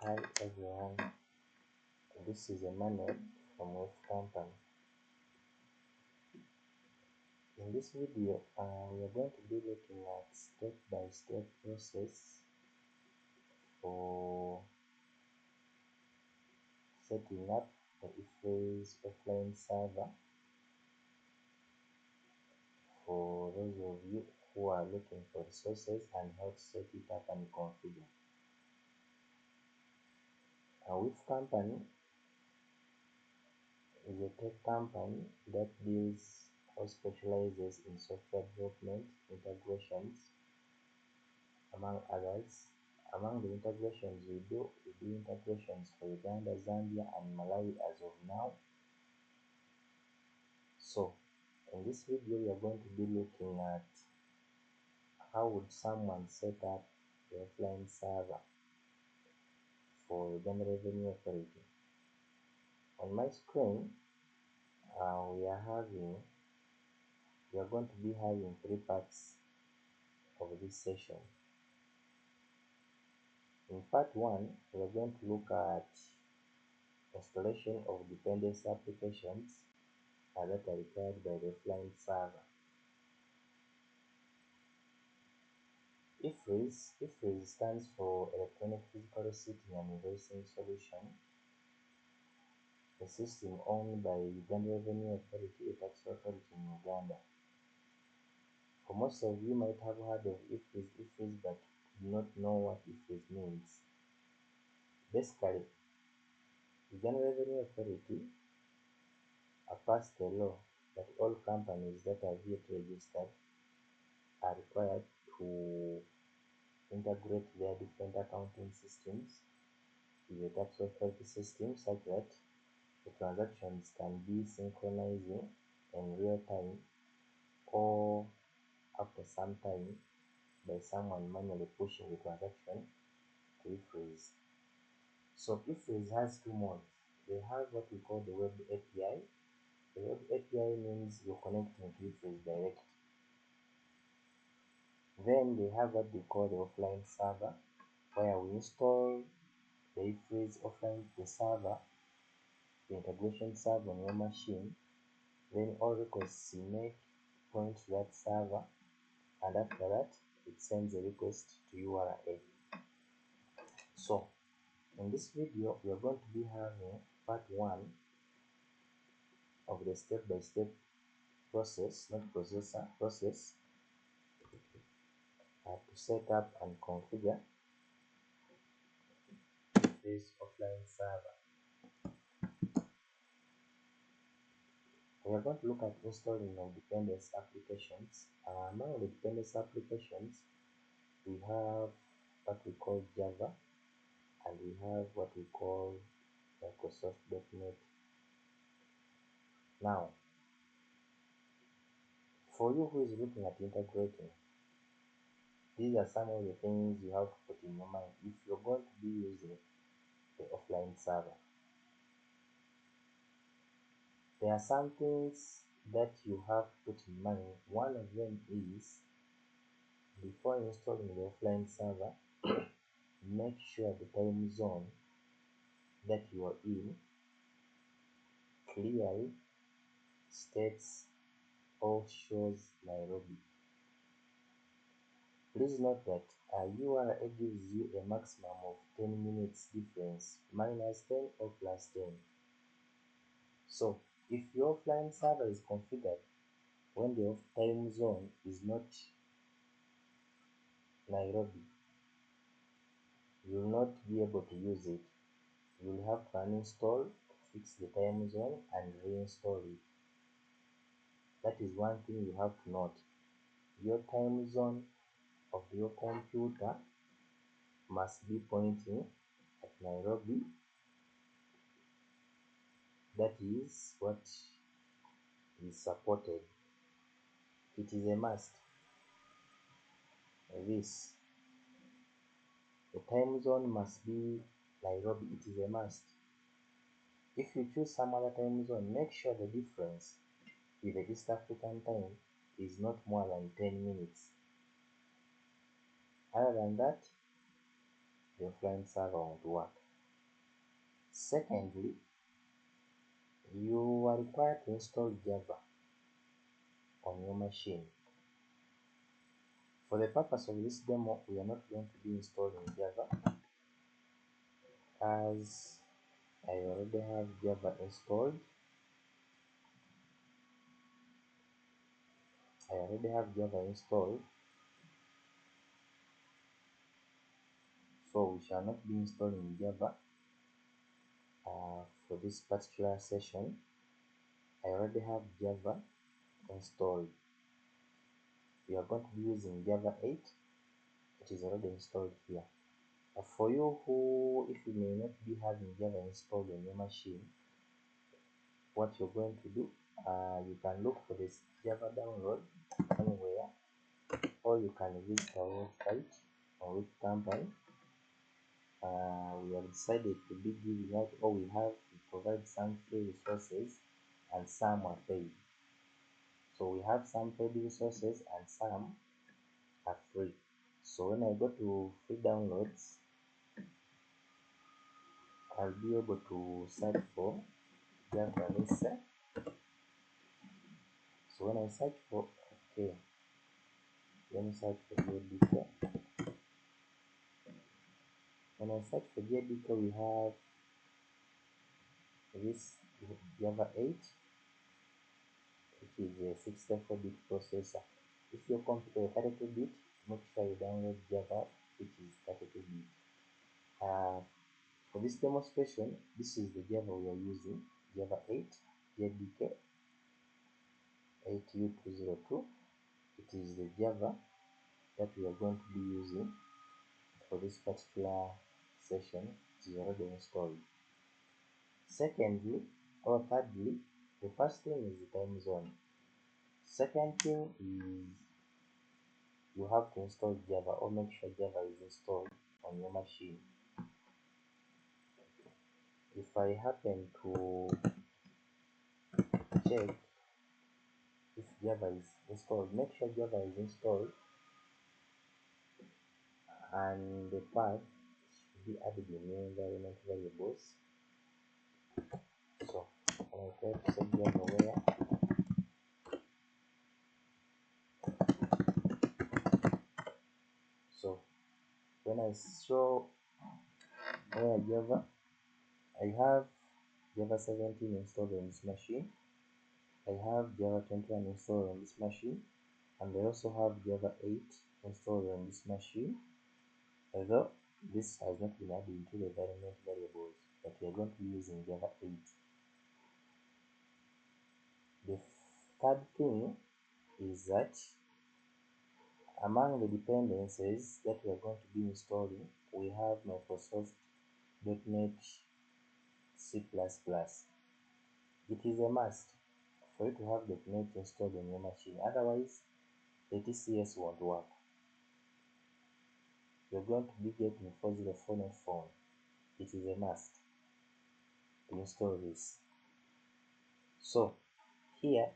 Hi everyone, this is Emmanuel from Web Company. In this video, we are going to be looking at step-by-step process for setting up the EFRIS Offline Server for those of you who are looking for resources and how to set it up and configure. Web Company is a tech company that deals or specializes in software development, integrations, among others. Among the integrations we do integrations for Uganda, Zambia, and Malawi as of now. So, in this video, we are going to be looking at how would someone set up the offline server for Uganda Revenue Authority. On my screen, we are going to be having three parts of this session. In part 1, we are going to look at installation of dependency applications that are required by the offline server. EFRIS stands for Electronic Physical Receipting and Invoicing Solution, a system owned by Uganda Revenue Authority, a tax authority in Uganda. For most of you might have heard of EFRIS, but do not know what EFRIS means. Basically, Uganda Revenue Authority passed a law that all companies that are VAT registered are required to integrate their different accounting systems with the tax authority system such that the transactions can be synchronizing in real time or after some time by someone manually pushing the transaction to EFRIS. So EFRIS has two modes. They have what we call the web API. The web API means you're connecting to EFRIS directly. Then they have what they call the offline server, where we install the EFRIS offline server, the integration server on your machine. Then all requests you make point to that server, and after that it sends a request to URL. So in this video we are going to be having part 1 of the step-by-step process, not processor, process to set up and configure this offline server. We are going to look at installing of dependency applications. Among the dependency applications, we have what we call Java, and we have what we call Microsoft.NET. Now, for you who is looking at integrating, these are some of the things you have to put in your mind if you're going to be using the offline server. There are some things that you have to put in mind. One of them is, before installing the offline server, make sure the time zone that you are in clearly states or shows Nairobi. Please note that URL gives you a maximum of 10 minutes difference, minus 10 or plus 10. So if your offline server is configured when the time zone is not Nairobi, you will not be able to use it. You will have to uninstall, fix the time zone, and reinstall it. That is one thing you have to note. Your time zone of your computer must be pointing at Nairobi. That is what is supported. It is a must. The time zone must be Nairobi. It is a must. If you choose some other time zone, make sure the difference with the East African time is not more than 10 minutes. Other than that, the offline server won't work. Secondly, you are required to install Java on your machine. For the purpose of this demo, we are not going to be installing Java, as I already have Java installed. So we shall not be installing Java for this particular session. I already have Java installed. We are going to be using Java 8. It is already installed here. For you if you may not be having Java installed on your machine, what you're going to do, you can look for this Java download anywhere, or you can visit our website on which company we have decided to be giving out, or we provide some free resources and some are paid. So we have some paid resources and some are free. So when I go to free downloads, I'll be able to search for Java, let's say. So when I search for, okay, let me search for JDK. When I search for JDK, we have this Java 8, which is a 64-bit processor. If your computer is 32-bit, make sure you download Java, which is 32-bit. For this demonstration, this is the Java we are using, Java 8 JDK 8U202. It is the Java that we are going to be using for this particular session. It is already installed. Secondly, or thirdly, the first thing is the time zone. Second thing is you have to install Java, or make sure Java is installed on your machine. If I happen to check if Java is installed, make sure Java is installed and the path should be added in new environment variables. So when I try to set Java where, so when I show where Java, I have Java 17 installed on this machine. I have Java 21 installed on this machine, and I also have Java 8 installed on this machine, although this has not been added into the environment variables, but we are going to be using Java 8. The third thing is that among the dependencies that we are going to be installing, we have Microsoft.NET C++. It is a must for you to have .NET installed on your machine, otherwise the TCS won't work. You're going to be getting 404 not found. It is a must to install this. So here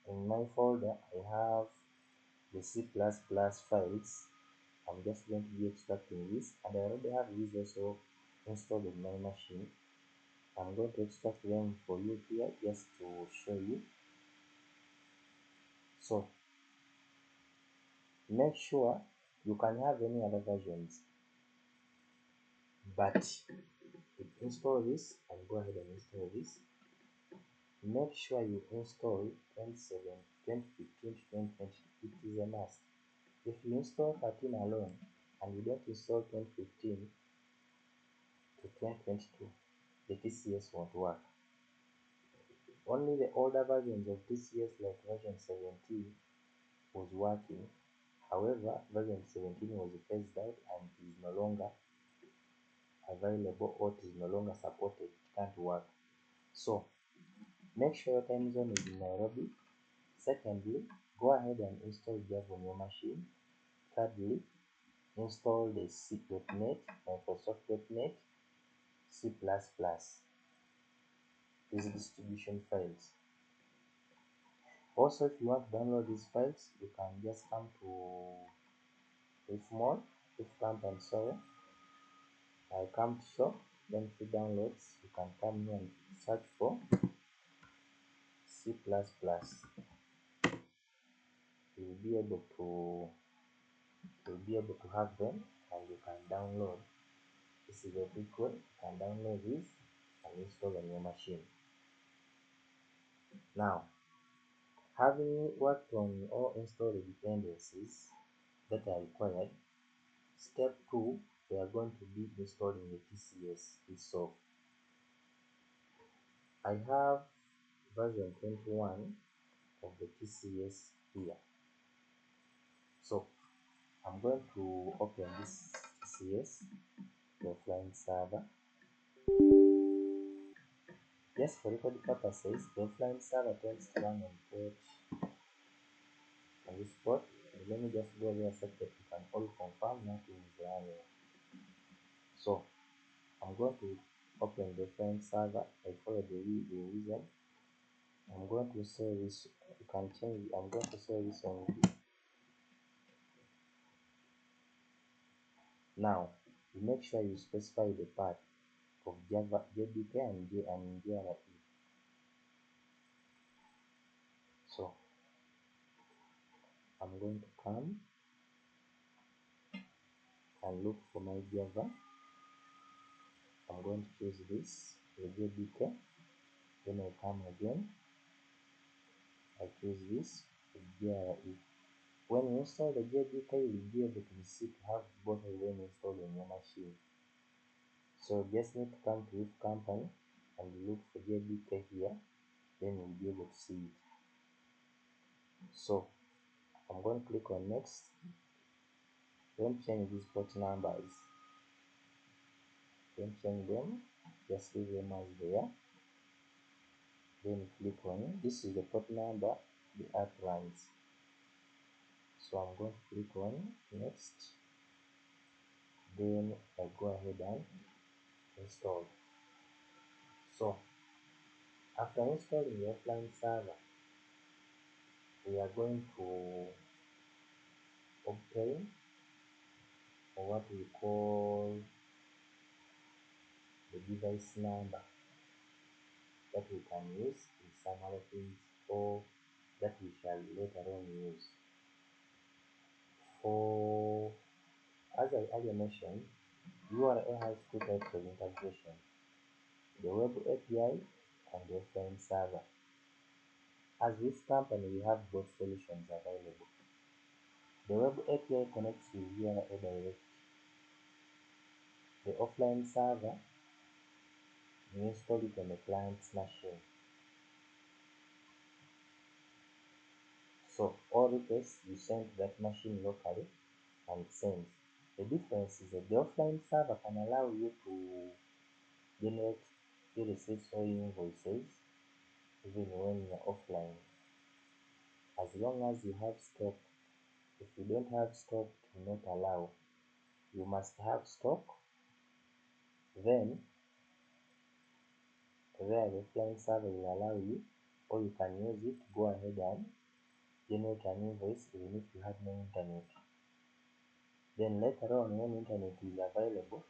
in my folder I have the C++ files. I'm just going to be extracting this, and I already have these also installed in my machine. I'm going to extract them for you here just to show you. So make sure you can have any other versions, but install this and go ahead and install this. Make sure you install 2015 to 2020. It is a must. If you install 13 alone and you don't install 2015 to 2022, the TCS won't work. Only the older versions of TCS, like version 17, was working. However, version 17 was phased out and is no longer available, or it is no longer supported. It can't work. So make sure your time zone is in Nairobi. Secondly, go ahead and install Java on your machine. Thirdly, install the C.NET, Microsoft.NET, C++, these distribution files. Also, if you want to download these files, you can just come to if camp, and sorry, I come to show. then free downloads, you can come here and search for C++. You'll be able to have them, and you can download. This is a quick way. You can download this and install on your machine. Now, having worked on or installed the dependencies that are required, step 2, we are going to be installing the TCS itself. I have version 21 of the TCS here. So I'm going to open this TCS, the offline server. Just for record purposes, the offline server tends to run on this port. Let me just go there so that you can all confirm nothing is running. So I'm going to open the offline server. I follow the reason. I'm going to say this. You can change. I'm going to say this on. Now, you make sure you specify the path of Java, JDK, and JRE. So I'm going to come and look for my Java. I'm going to choose this, the JDK. Then I come again. I choose this, the JRE. When you install the JDK, you will be able to see to have both of them installed on your machine. So just need to come to each company and look for JDK here. Then you'll be able to see it. So I'm going to click on next. Don't change these port numbers. Don't change them. Just leave them as they are. Then click on this is the port number the app runs. So I'm going to click on next. Then I go ahead and install. So after installing the offline server, we are going to obtain what we call the device number that we can use in some other things, or that we shall later on use. For, as I earlier mentioned, URL has two types of integration: the web API and the offline server. As this company, we have both solutions available. The web API connects with URL direct. The offline server, you install it on the client's machine. So all requests you send to that machine locally and send. The difference is that the offline server can allow you to generate receipts or invoices even when you're offline, as long as you have stock. If you don't have stock, it will not allow. You must have stock. Then there the offline server will allow you, or you can use it to go ahead and generate an invoice even if you have no internet. Then later on, when internet is available,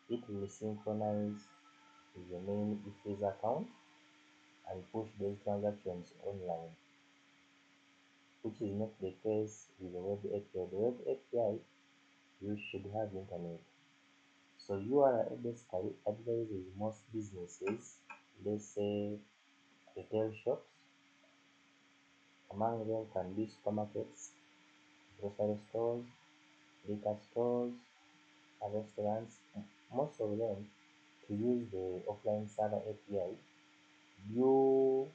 it will synchronize with the main EFRIS account and push those transactions online, which is not the case with the web API. The web API, you should have internet. So URL basically advises most businesses, let's say retail shops. Among them can be supermarkets, grocery stores, liquor stores, and restaurants. Most of them to use the offline server API due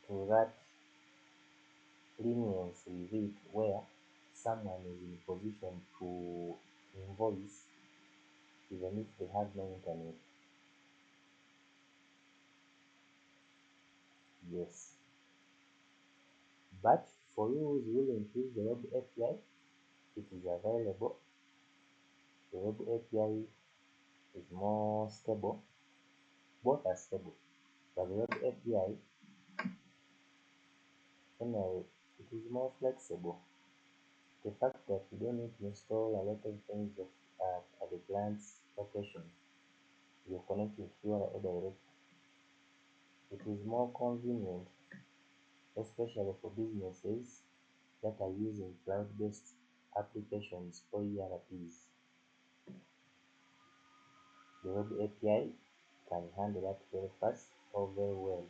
to that leniency with it, where someone is in position to invoice even if they have no internet. Yes. But for you who is willing to use the web API, it is available. The web API is more stable. Both are stable. But the web API, anyway, it is more flexible. The fact that you don't need to install a lot of things at the client's location. data directly. It is more convenient, especially for businesses that are using cloud-based applications or ERPs. The web API can handle that very fast or very well.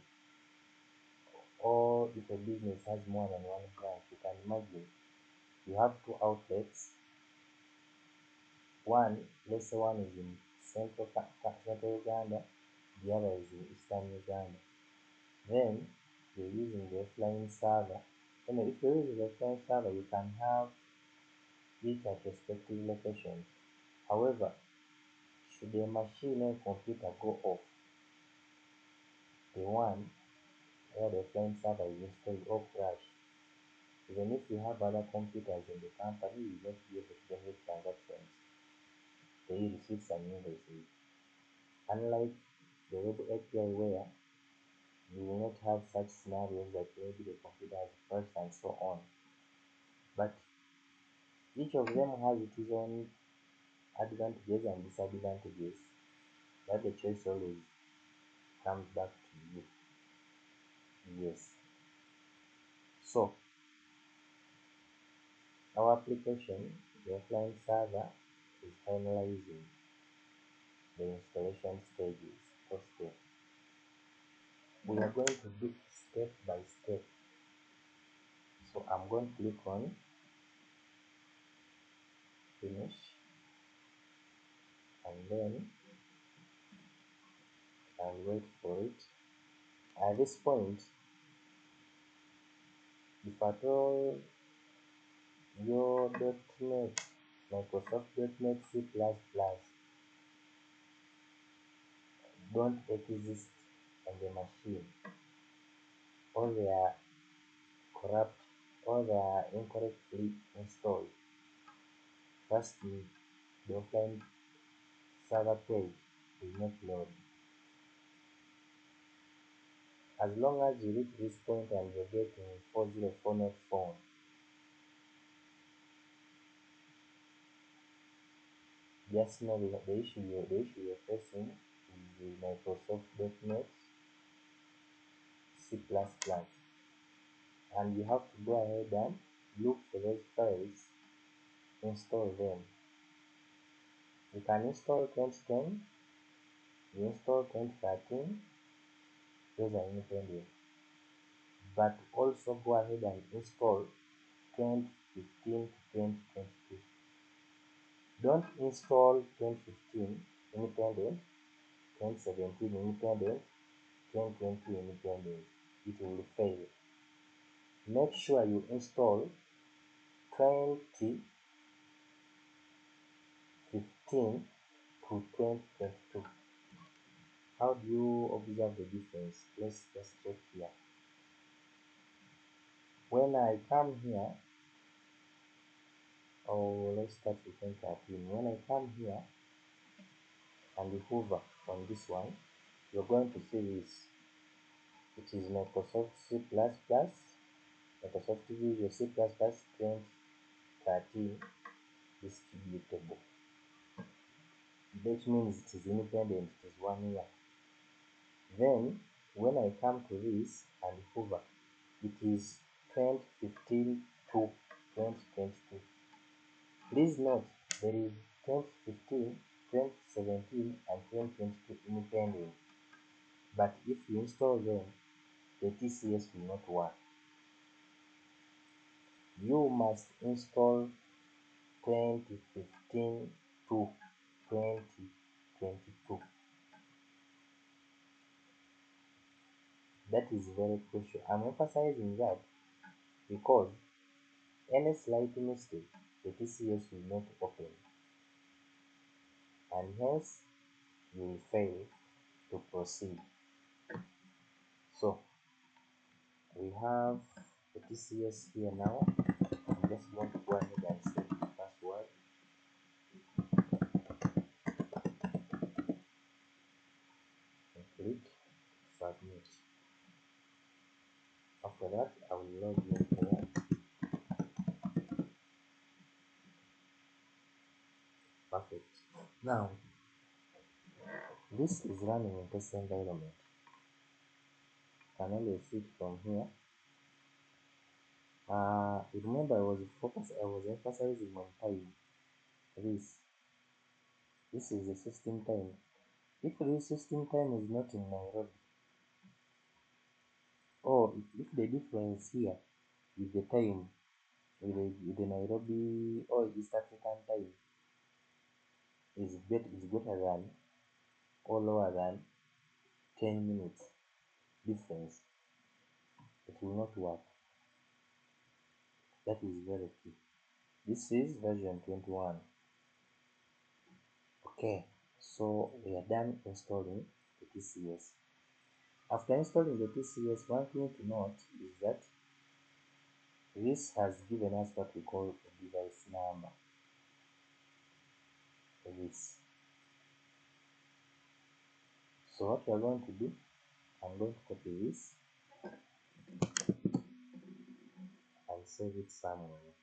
Or if a business has more than one branch, you can imagine you have two outlets. One, let's say one is in central Uganda, the other is in eastern Uganda. Then you're using the offline server. If you're using the offline server, you can have each at respective locations. However, should a machine or computer go off, the one where the offline server is installed or crash, even if you have other computers in the company, you will not be able to generate transactions, pay receipts and invoices. Unlike the web API where you will not have such scenarios that maybe the computer has crashed and so on. But each of them has its own advantages and disadvantages, but the choice always comes back to you. Yes. So our application, the offline server, is finalizing the installation stages or step. We are going to do step by step. So I'm going to click on finish, and then I'll wait for it. At this point, if at all your .NET, Microsoft.NET C++ don't exist on the machine, or they are corrupt, or they are incorrectly installed, trust me, the offline server page will not load. As long as you reach this point and you're getting 404 not found, just know that the issue you're facing is the Microsoft.NET C++, and you have to go ahead and look for those files, install them. You can install 2010, you install 2013, those are independent, but also go ahead and install 2015 to 2022. Don't install 2015 independent, 2017 independent, 2020 independent. It will fail. Make sure you install 2015 to 2022. How do you observe the difference? Let's just check here. When I come here, let's start with 2013. When I come here and you hover on this one, you're going to see this. It is Microsoft C++, Microsoft Visual C++ 2013 distributable. That means it is independent, it is 1 year. Then when I come to this and hover, it is 2015 to 2022. Please note there is 2015, 2017 and 2022 independent, but if you install them, the TCS will not work. You must install 2015 to 2022. That is very crucial. I'm emphasizing that because any slight mistake, the TCS will not open, and hence you will fail to proceed. So we have the TCS here now. I'm just going to go ahead and set the password. And click submit. After that, I will log in here. Perfect. Now This is running in test environment. You can always see it from here. Remember I was emphasizing on time. This is the system time. If this system time is not in Nairobi, or if the difference here with the time with the Nairobi or East African time is greater than or lower than 10 minutes difference, it will not work. That is very key. This is version 21. Okay, so we are done installing the TCS. After installing the TCS, one thing to note is that this has given us what we call a device number. So what we are going to do, I'm going to copy this and save it somewhere.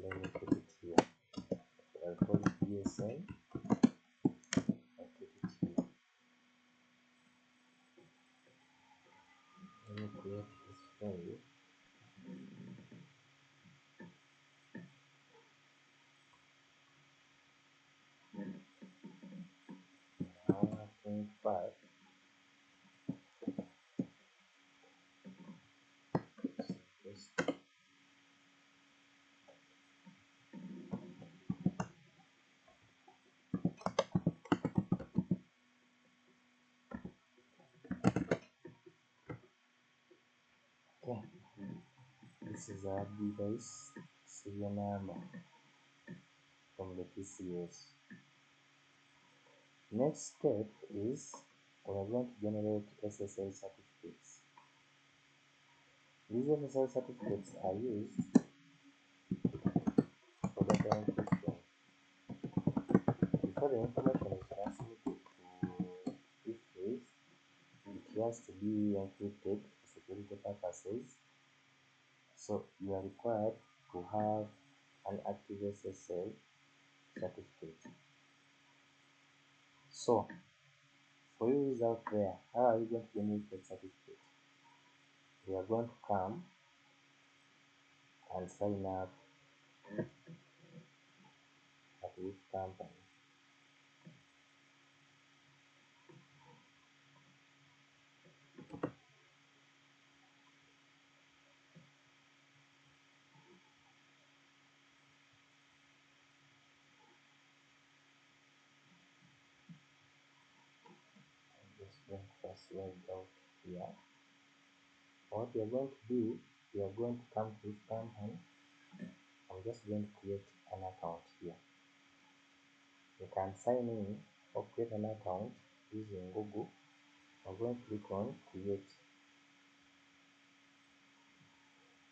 Let me put it here. So I'll call it DSN. I'll put it here. Let me create this file. Now 25. Okay, this is our device serial number from the TCS. Next step is we are going to generate SSL certificates. These SSL certificates are used for data encryption. Before the information is transmitted to EFRIS, it has to be encrypted for security purposes. So you are required to have an active SSL certificate. So for you out there, how are you going to generate that certificate? We are going to come and sign up at this company. I'm just going to first log out here. What we are going to do, we are going to come to this company. I'm just going to create an account here. You can sign in or create an account using Google. I'm going to click on create.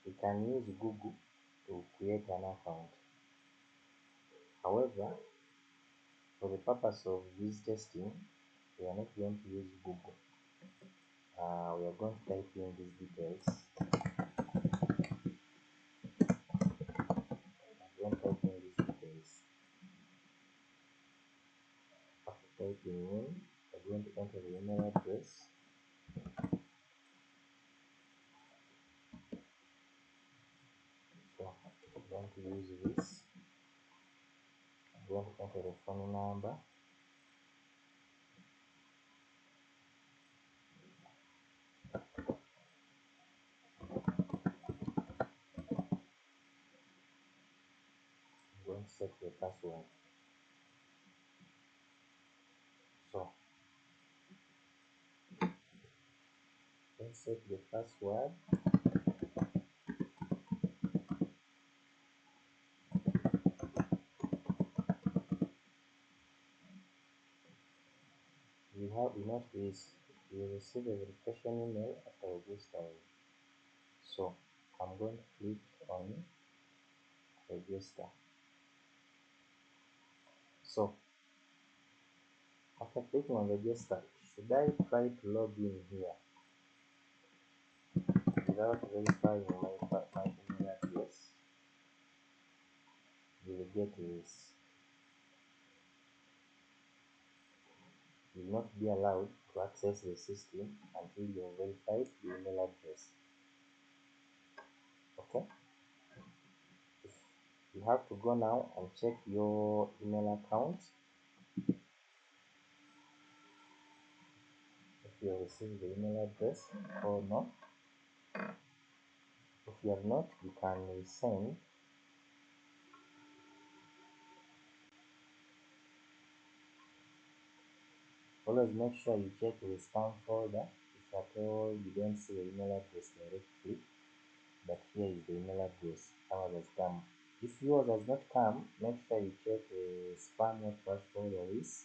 You can use Google to create an account. However, for the purpose of this testing, we are not going to use Google. We are going to type in these details. After typing in, we're going to enter the email address. So I'm going to use this. I'm going to enter the phone number. I'm going to set the password. So let's set the password. You notice you receive a verification email after registering. So I'm going to click on register. So after clicking on register, should I try to log in here without verifying my email address? You will get this. will not be allowed to access the system until you have verified the email address. Okay, you have to go now and check your email account. If you have received the email address or not. If you have not, you can resend. Always make sure you check the spam folder if at all you don't see the email address directly, but here is the email address. Ours has come. If yours has not come, make sure you check the spam or trash folder is.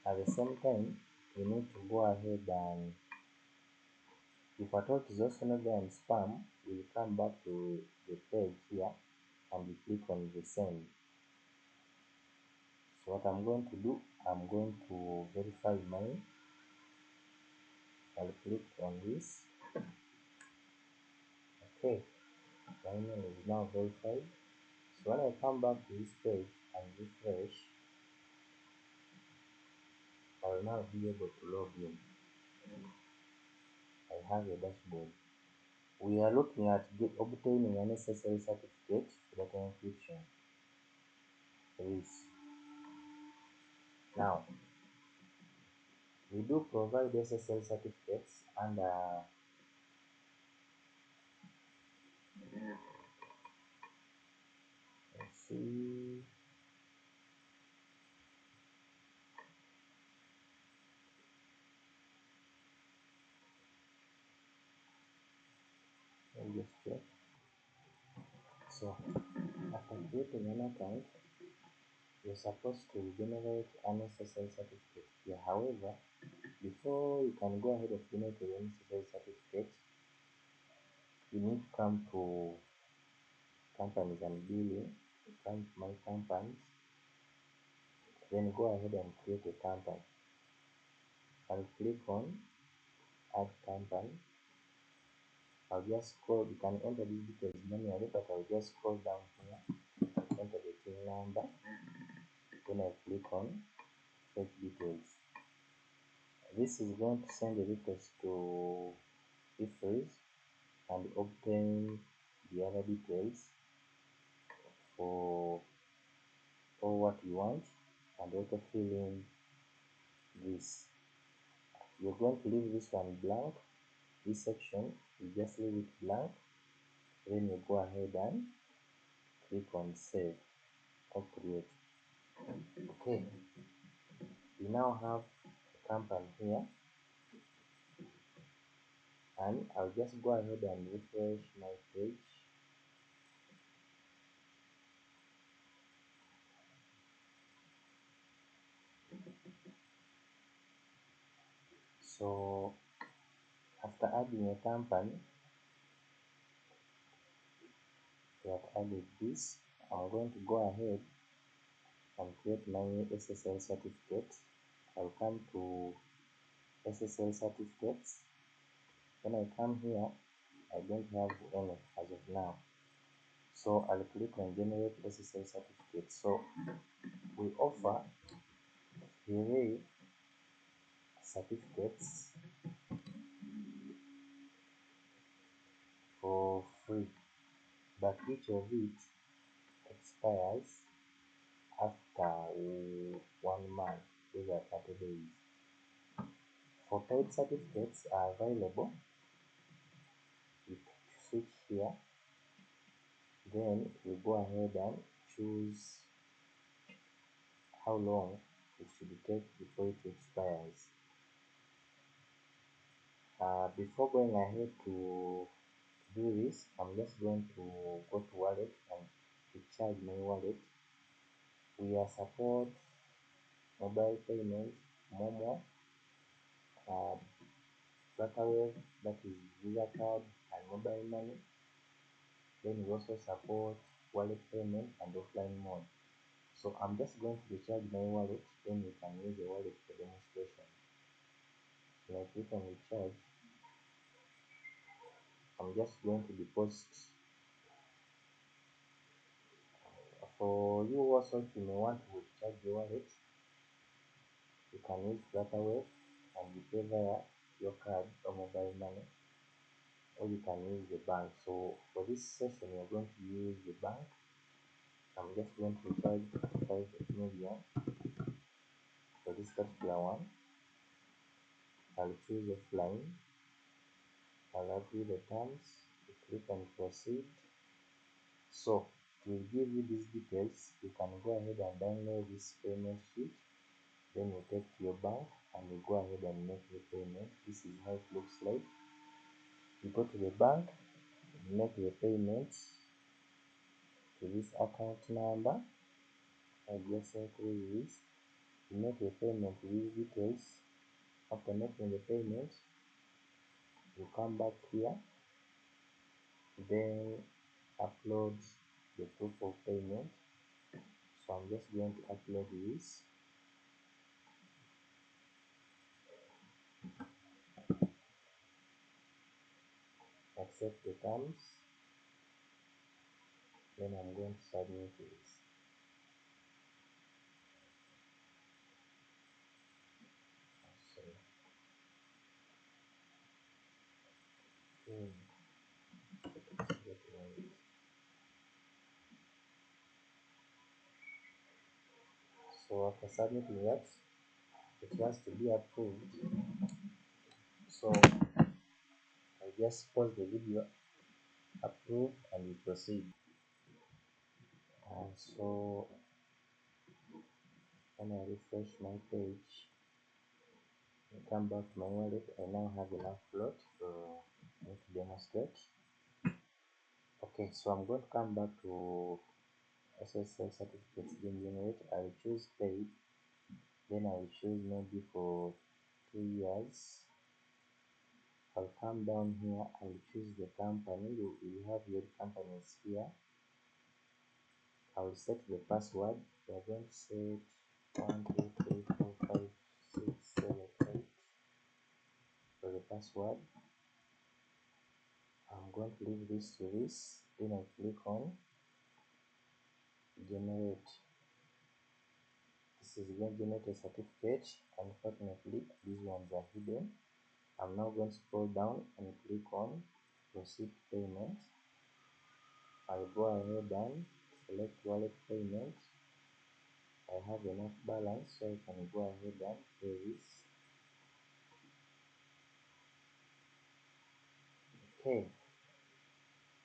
At the same time, you need to go ahead and, if at all it is also not there in spam, you will come back to the page here and you click on resend. So what I'm going to do, I'm going to verify mine. I'll click on this. Okay, my email is now verified. So when I come back to this page and refresh, I will now be able to log in. I have a dashboard. We are looking at obtaining a necessary certificate for data encryption. This. Now, we do provide SSL certificates under let's see. Let me just check. So, after creating an account, you're supposed to generate an SSL certificate here. However, before you can go ahead and generate an SSL certificate, you need to come to companies and billing, my companies, then go ahead and create a company. I'll click on add company. I'll just scroll. You can enter these details manually, but I'll just scroll down here, enter the PIN number, then I click on fetch details. This is going to send a request to EFRIS and obtain the other details for what you want, and also fill in this. You're going to leave this one blank. This section, you just leave it blank. Then you go ahead and click on save or create. Okay, we now have a company here, and I'll just go ahead and refresh my page. So after adding a company, we have added this. I'm going to go ahead and create my SSL certificate. I'll come to SSL certificates. When I come here, I don't have any as of now. So I'll click on generate SSL certificate. So we offer 3 certificates for free, but each of it expires after 1 month. These are 30 days. For paid certificates are available. You switch here, then you go ahead and choose how long it should take before it expires. Before going ahead to do this, I'm just going to go to wallet and recharge my wallet. We support mobile payment, Momo, Flutterwave, that is Visa card and mobile money. Then we also support wallet payment and offline mode. So I'm just going to recharge my wallet, then we can use the wallet for demonstration. When I click on recharge, I'm just going to deposit. For you also, if you may want to recharge your wallet, you can use Flutterwave and you pay via your card or mobile money, or you can use the bank. So for this session, we are going to use the bank. I'm just going to charge 5 million for this particular one. I'll choose offline. I'll agree the terms. You click and proceed. So it will give you these details. You can go ahead and download this payment sheet. Then you take to your bank and you go ahead and make the payment. This is how it looks like. You go to the bank, make the payment to this account number. I just increase this. You make a payment with these details. After making the payment, you come back here, then upload the proof of payment. So I'm just going to upload this. Accept the terms. Then I'm going to submit this. So after submitting that, it has to be approved. So I just pause the video, approve, and we proceed. So when I refresh my page, I come back to my wallet, I now have enough float for me to demonstrate. Okay, so I'm going to come back to SSL certificates being generated. I will choose paid, then I will choose maybe for 2 years. I'll come down here, I'll choose the company. You have your companies here. I'll set the password. We are going to set 1 2 3 4 5 6 7 8 for the password. I'm going to leave this to this, then I click on generate. This is going to generate a certificate. Unfortunately, these ones are hidden. I'm now going to scroll down and click on proceed payment. I'll go ahead and select wallet payment. I have enough balance, so I can go ahead and pay this. Okay,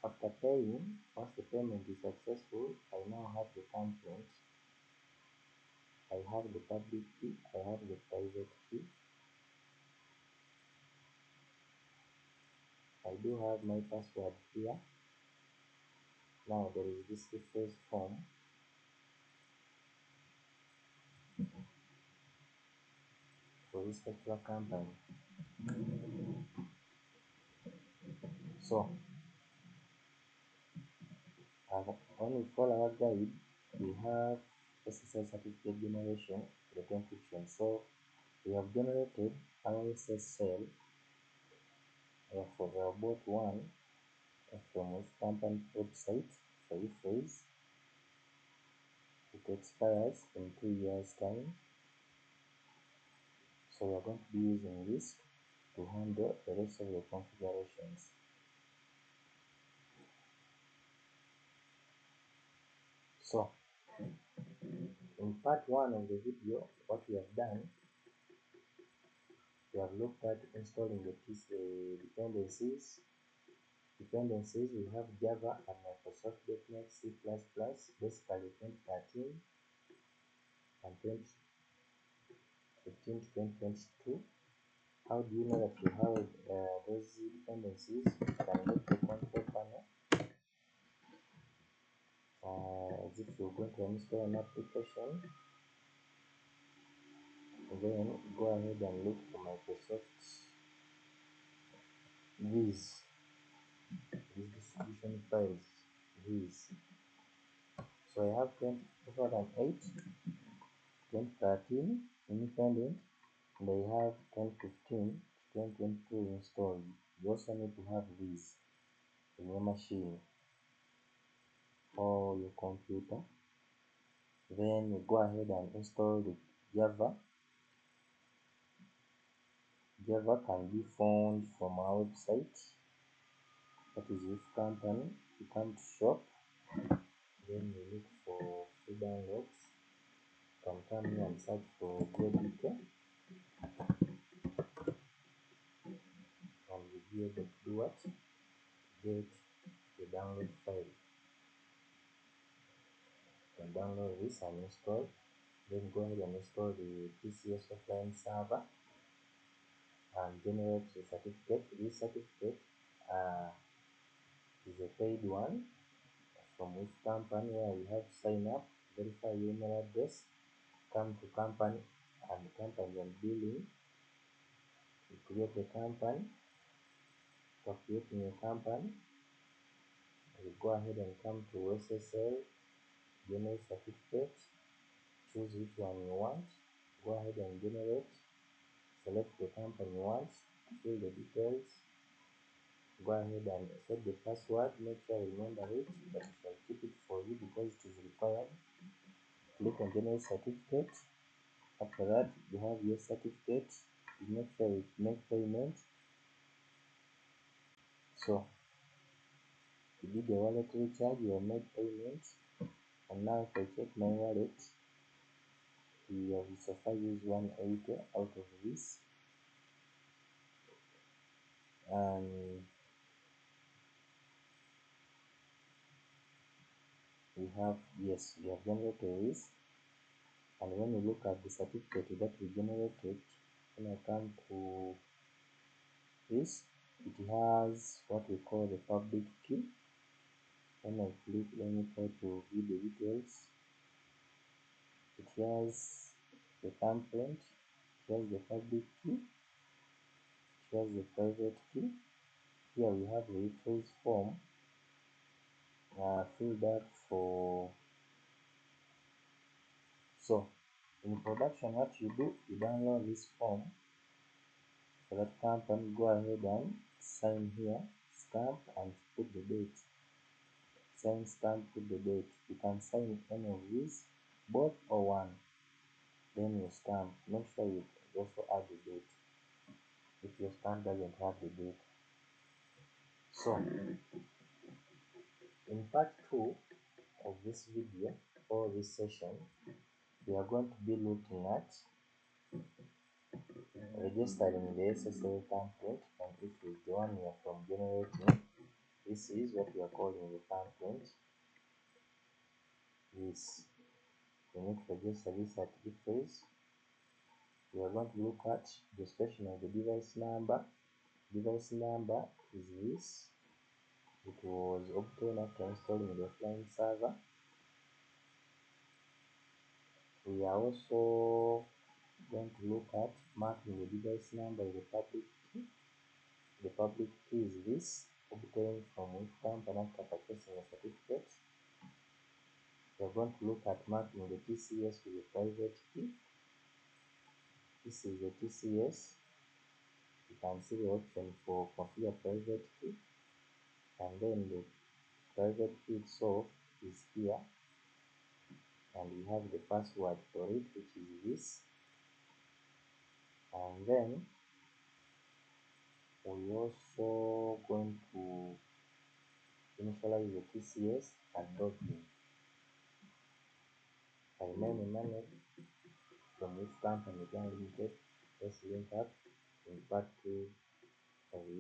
after paying, once the payment is successful, I now have the thumbprint. I have the public key, I have the private key. I do have my password here. Now there is this EFRIS form. For this particular company. So when we follow our guide, we have SSL certificate generation with encryption. So we have generated our SSL for the bot one from this company website for EFRIS. It expires in 2 years time. So we are going to be using this to handle the rest of the configurations. So in part 1 of the video, what we have done, we have looked at installing the dependencies. Dependencies, we have Java and Microsoft.NET C++, basically 2013 and 2015 to 2022. How do you know that you have those dependencies? You can go to the control panel. As if you're going to install an application, then go ahead and look for Microsoft these distribution files, these. So I have 2008, 2013 independent, and I have 2015 to 2022 installed. You also need to have these in your machine or your computer. Then you go ahead and install the Java Java can be found from our website, that is with company. You come to shop, then you look for free downloads. You can come here and search for JDK, and you'll be able to do what? Get the download file. You can download this and install. Then go ahead and install the EFRIS Offline Server and generate the certificate. This certificate is a paid one from which company, where you have to sign up, verify your email address, come to company and billing. You create a company. For creating a company, you go ahead and come to SSL, generate certificate, choose which one you want, go ahead and generate, select the company you want, fill the details, go ahead and set the password, make sure you remember it, but you shall keep it for you because it is required. Click on generate certificate. After that, you have your certificate. You make sure you make payment. So you did the wallet recharge, you have made payment, and now if I check my wallet, we have so far used 180 out of this, and we have, yes, we have generated this. And when you look at the certificate that we generated, when I come to this, it has what we call the public key. When I click, let me try to view the details. It has the thumbprint, it has the public key, it has the private key. Here we have the EFRIS form filled up for. So in production, what you do, you download this form for that company, go ahead and sign here, stamp and put the date. Sign, stamp, put the date. You can sign any of these, both or one. Then you stamp. Make sure you also add the date if your stamp doesn't have the date. So in part 2 of this video or this session, we are going to be looking at registering the SSL template, and if it's the one we are from generating, this is what we are calling the template. This, we need to register this at EFRIS. We are going to look at the registration of the device number. Device number is this. It was obtained after installing the offline server. We are also going to look at marking the device number as a public key. The public key is this, obtained from which company after purchasing a certificate. We are going to look at marking the TCS with a private key. This is the TCS. You can see the option for configure private key, and then the private key itself is here, and we have the password for it, which is this. And then we also going to initialize the TCS and login. I remain a money from which company Ugandan Limited.